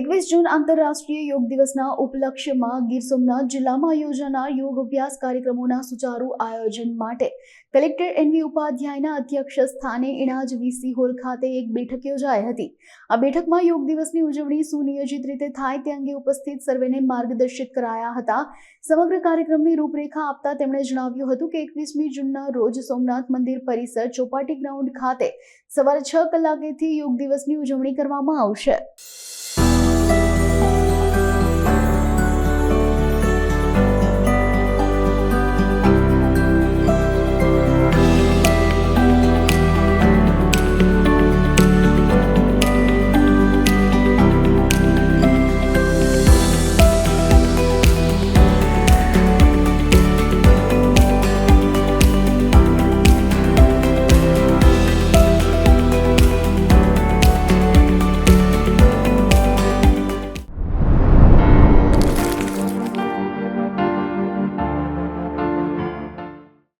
21 જૂન આંતરરાષ્ટ્રીય યોગ દિવસના ઉપલક્ષ્યમાં ગીર સોમનાથ જિલ્લામાં યોજાનાર યોગ અભ્યાસ કાર્યક્રમોના સુચારુ આયોજન માટે કલેક્ટર એનવી ઉપાધ્યાયના અધ્યક્ષ સ્થાને ઇણાજ વીસી હોલ ખાતે એક બેઠક યોજાઈ હતી। આ બેઠકમાં યોગ દિવસની ઉજવણી સુનિયોજિત રીતે થાય તે અંગે ઉપસ્થિત સર્વેને માર્ગદર્શિત કરાયા હતા। સમગ્ર કાર્યક્રમની રૂપરેખા આપતા તેમણે જણાવ્યું હતું કે 21મી જૂનના રોજ સોમનાથ મંદિર પરિસર ચોપાટી ગ્રાઉન્ડ ખાતે સવારે 6 કલાકેથી યોગ દિવસની ઉજવણી કરવામાં આવશે।